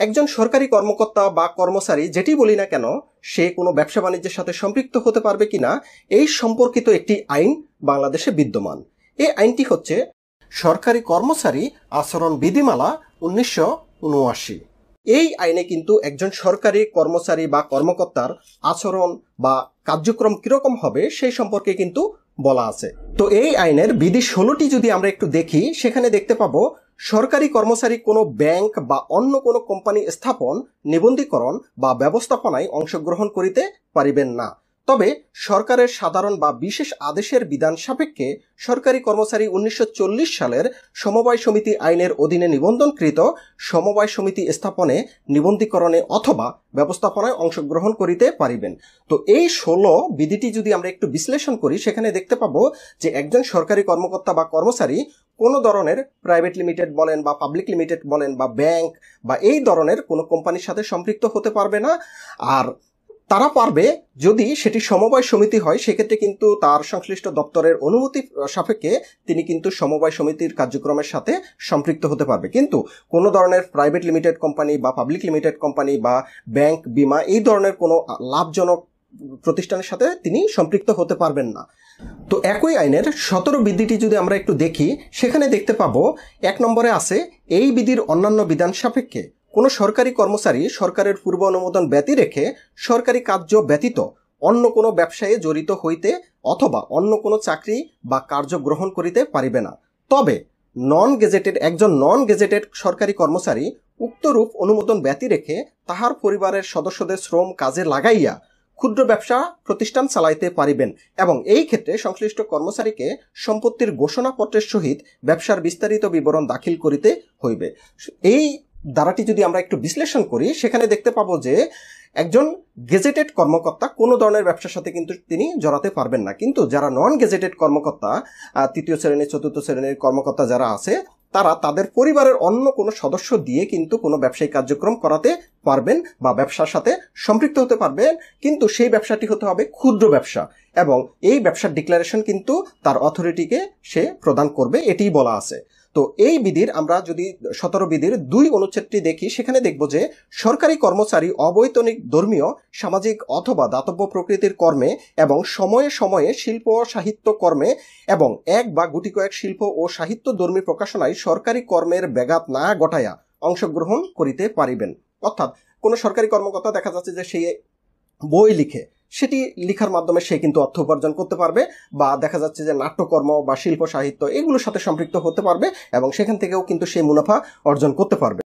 একজন সরকারি কর্মকর্তা বা কর্মচারী যেটি বলি না কেন সে কোনো ব্যবসা বাণিজ্যের সাথে সম্পৃক্ত হতে পারবে কিনা এই সম্পর্কিত একটি আইন বাংলাদেশে বিদ্যমান। এই আইনটি হচ্ছে সরকারি কর্মচারী আচরণ বিধিমালা 1979। এই আইনে কিন্তু একজন সরকারি কর্মচারী বা কর্মকর্তার আচরণ বা কার্যক্রম কিরকম হবে সেই সম্পর্কে কিন্তু বলা আছে। তো এই আইনের বিধি 16টি যদি আমরা একটু দেখি, সেখানে দেখতে পাবো সরকারি কর্মচারী কোনো ব্যাংক বা অন্য কোনো কোম্পানি স্থাপন, নিবন্ধীকরণ বা ব্যবস্থাপনায় অংশগ্রহণ করিতে পারিবেন না। তবে সরকারের সাধারণ বা বিশেষ আদেশের বিধান সাপেক্ষে সরকারি কর্মচারী 1940 সালের সমবায় সমিতি আইনের অধীনে নিবন্ধনকৃত সমবায় সমিতি স্থাপনে, নিবন্ধীকরণে অথবা ব্যবস্থাপনায় অংশগ্রহণ করিতে পারিবেন। তো এই 16 বিধিটি যদি আমরা একটু বিশ্লেষণ করি, সেখানে দেখতে পাবো যে একজন সরকারি কর্মকর্তা বা কর্মচারী কোনো ধরনের প্রাইভেট লিমিটেড বলেন বা পাবলিক লিমিটেড বলেন বা ব্যাংক বা এই ধরনের কোনো কোম্পানির সাথে সম্পৃক্ত হতে পারবে না। আর তারা পারবে যদি সেটি সমবায় সমিতি হয়, সেক্ষেত্রে কিন্তু তার সংশ্লিষ্ট দপ্তরের অনুমতি সাপেক্ষে তিনি কিন্তু সমবায় সমিতির কার্যক্রমের সাথে সম্পৃক্ত হতে পারবে। কিন্তু কোনো ধরনের প্রাইভেট লিমিটেড কোম্পানি বা পাবলিক লিমিটেড কোম্পানি বা ব্যাংক, বিমা এই ধরনের কোনো লাভজনক প্রতিষ্ঠানের সাথে তিনি সম্পৃক্ত হতে পারবেন না। তো একই আইনের 17 বিধিটি যদি আমরা একটু দেখি, সেখানে দেখতে পাবো 1 নম্বরে আছে এই বিধির অন্যান্য বিধান সাপেক্ষে কোনো সরকারি কর্মচারী সরকারের পূর্ব অনুমোদন ব্যতি রেখে সরকারি কার্য ব্যতীত অন্য কোনো ব্যবসায়ে জড়িত হইতে অথবা অন্য কোনো চাকরি বা কার্য গ্রহণ করিতে পারিবে না। তবে একজন নন গেজেটেড সরকারি কর্মচারী উক্তরূপ অনুমোদন ব্যতি রেখে তাহার পরিবারের সদস্যদের শ্রম কাজে লাগাইয়া ক্ষুদ্র ব্যবসা প্রতিষ্ঠান চালাইতে পারিবেন এবং এই ক্ষেত্রে সংশ্লিষ্ট কর্মচারীকে সম্পত্তির ঘোষণাপত্রের সহিত ব্যবসার বিস্তারিত বিবরণ দাখিল করিতে হইবে। এই ধারাটি যদি আমরা একটু বিশ্লেষণ করি, সেখানে দেখতে পাবো যে একজন গেজেটেড কর্মকর্তা কোনো ধরনের ব্যবসার সাথে কিন্তু তিনি জড়াতে পারবেন না। কিন্তু যারা নন গেজেটেড কর্মকর্তা, 3য় শ্রেণী 4র্থ শ্রেণীর কর্মকর্তা যারা আছে, তারা তাদের পরিবারের অন্য কোনো সদস্য দিয়ে কিন্তু কোনো ব্যবসায়িক কার্যক্রম করাতে পারবেন বা ব্যবসার সাথে সম্পৃক্ত হতে পারবেন। কিন্তু সেই ব্যবসাটি হতে হবে ক্ষুদ্র ব্যবসা এবং এই ব্যবসার ডিক্লারেশন কিন্তু তার অথরিটিকে সে প্রদান করবে, এটিই বলা আছে। তো এই বিধির আমরা যদি 17 বিধির 2 অনুচ্ছেদটি দেখি, সেখানে দেখব যে সরকারি কর্মচারী অবৈতনিক ধর্মীয়, সামাজিক অথবা দাতব্য প্রকৃতির কর্মে এবং সময়ে সময়ে শিল্প ও সাহিত্য কর্মে এবং এক বা গুটি কয়েক শিল্প ও সাহিত্য ধর্মী প্রকাশনায় সরকারি কর্মের ব্যাঘাত না ঘটাইয়া অংশগ্রহণ করিতে পারিবেন। অর্থাৎ কোনো সরকারি কর্মকর্তা দেখা যাচ্ছে যে সে বই লিখে, সেটি লিখার মাধ্যমে সে কিন্তু অর্থ উপার্জন করতে পারবে, বা দেখা যাচ্ছে যে নাট্যকর্ম বা শিল্প সাহিত্য এগুলোর সাথে সম্পৃক্ত হতে পারবে এবং সেখান থেকেও কিন্তু সে মুনাফা অর্জন করতে পারবে।